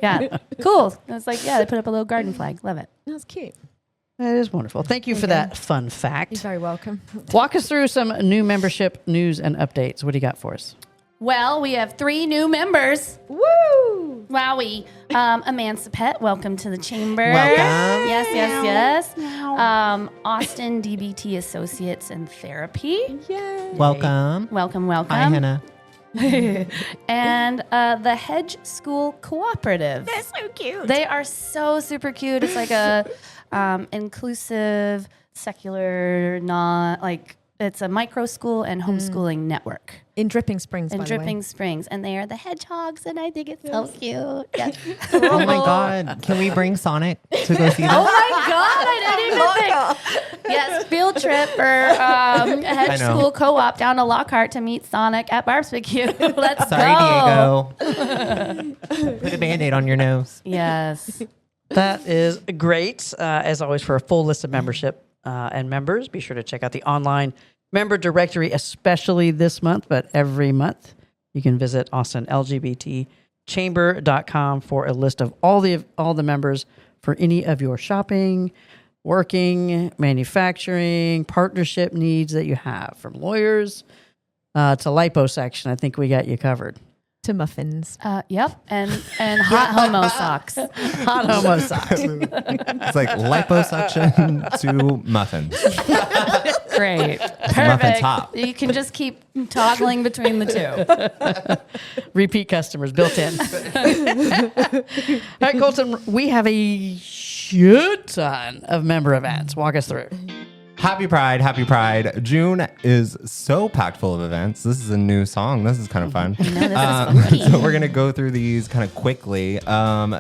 Yeah, cool. It's like they put up a little garden flag. Love it. That's cute. That is wonderful. Thank you for There you that fun You're fact. very welcome. Walk us through some new membership news and updates. What do you got for us? Well, we have 3 new members. Woo! Wowie. Emancipate, welcome to the chamber. Welcome. Yes. Austin DBT Associates in Therapy. Yay. Welcome. Welcome. Hi, Hannah. And the Hedge School Cooperative. They're so cute. They are so super cute. It's like a inclusive, secular, it's a micro school and homeschooling network. In Dripping Springs, In by the way. Dripping Springs. And they are the hedgehogs, and I think it's so cute. Yes. Oh my God. Can we bring Sonic to go see Oh them? my God, I didn't even think. Yes, field trip for Hedge know. School Co-op down to Lockhart to meet Sonic at Barbecue. Let's Sorry, go. Diego. Put a Band-Aid on your nose. Yes. That is great. As always, for a full list of membership and members, be sure to check out the online member directory, especially this month, but every month. You can visit AustinLGBTChamber.com for a list of all the members for any of your shopping, working, manufacturing, partnership needs that you have, from lawyers to liposuction. I think we got you covered. To muffins. Yep. And hot homo socks. Hot homo socks. It's like liposuction to muffins. Great. Muffin Perfect. top. You can just keep toggling between the 2. Repeat customers built in. All right, Colton, we have a shit ton of member events. Walk us through. Happy Pride, happy Pride. June is so packed full of events. This is a new song. This is kind of fun. this is funky. So we're going to go through these kind of quickly.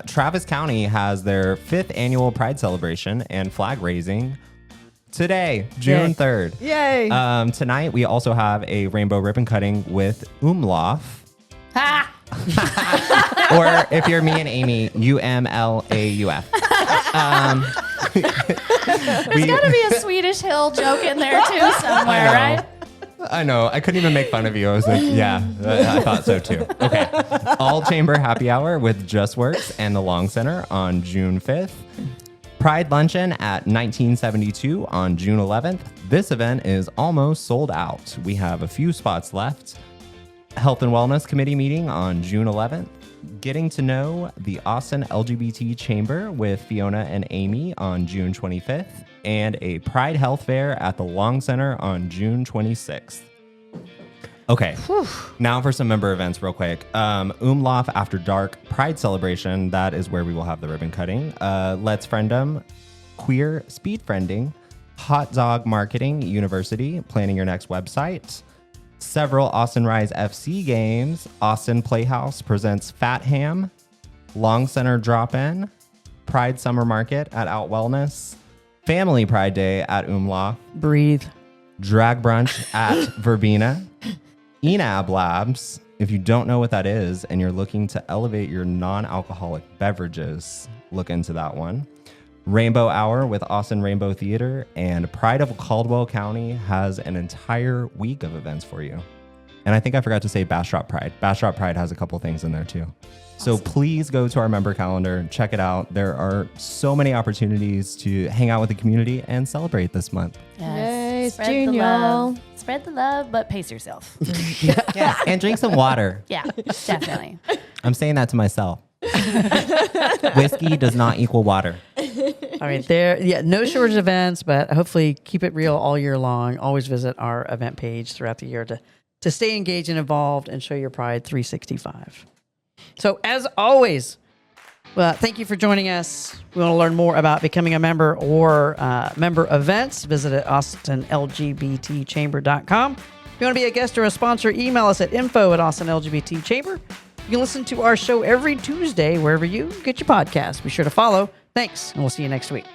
Travis County has their 5th annual Pride celebration and flag raising today, June 3rd. Yay. Tonight, we also have a rainbow ribbon cutting with Umlauf. Ha! Or if you're me and Amy, UMLAUF. There's got to be a Swedish Hill joke in there too somewhere, right? I know. I couldn't even make fun of you. I was like, yeah, I thought so too. Okay. All chamber happy hour with Just Works and the Long Center on June 5th. Pride Luncheon at 1972 on June 11th. This event is almost sold out. We have a few spots left. Health and Wellness Committee meeting on June 11th. Getting to know the Austin LGBT Chamber with Fiona and Amy on June 25th. And a Pride Health Fair at the Long Center on June 26th. Okay, now for some member events real quick. Umlauf After Dark Pride Celebration. That is where we will have the ribbon cutting. Let's Friendem, Queer Speed Friending, Hot Dog Marketing University, planning your next website. Several Austin Rise FC games. Austin Playhouse presents Fat Ham, Long Center Drop-In, Pride Summer Market at Out Wellness, Family Pride Day at Umlauf, Breathe. Drag Brunch at Verbena, Enab Labs. If you don't know what that is and you're looking to elevate your non-alcoholic beverages, look into that one. Rainbow Hour with Austin Rainbow Theater, and Pride of Caldwell County has an entire week of events for you. And I think I forgot to say Bastrop Pride. Bastrop Pride has a couple things in there too. So please go to our member calendar, check it out. There are so many opportunities to hang out with the community and celebrate this month. Yay, it's Spread June, the love. y'all. Spread the love, but pace yourself. Yeah, and drink some water. Yeah, definitely. I'm saying that to myself. Whiskey does not equal water. I mean, no shortage of events, but hopefully keep it real all year long. Always visit our event page throughout the year to stay engaged and involved and show your pride 365. So as always, thank you for joining us. We want to learn more about becoming a member or member events. Visit at AustinLGBTChamber.com. If you want to be a guest or a sponsor, email us at info@AustinLGBTChamber. You can listen to our show every Tuesday wherever you get your podcasts. Be sure to follow. Thanks, and we'll see you next week.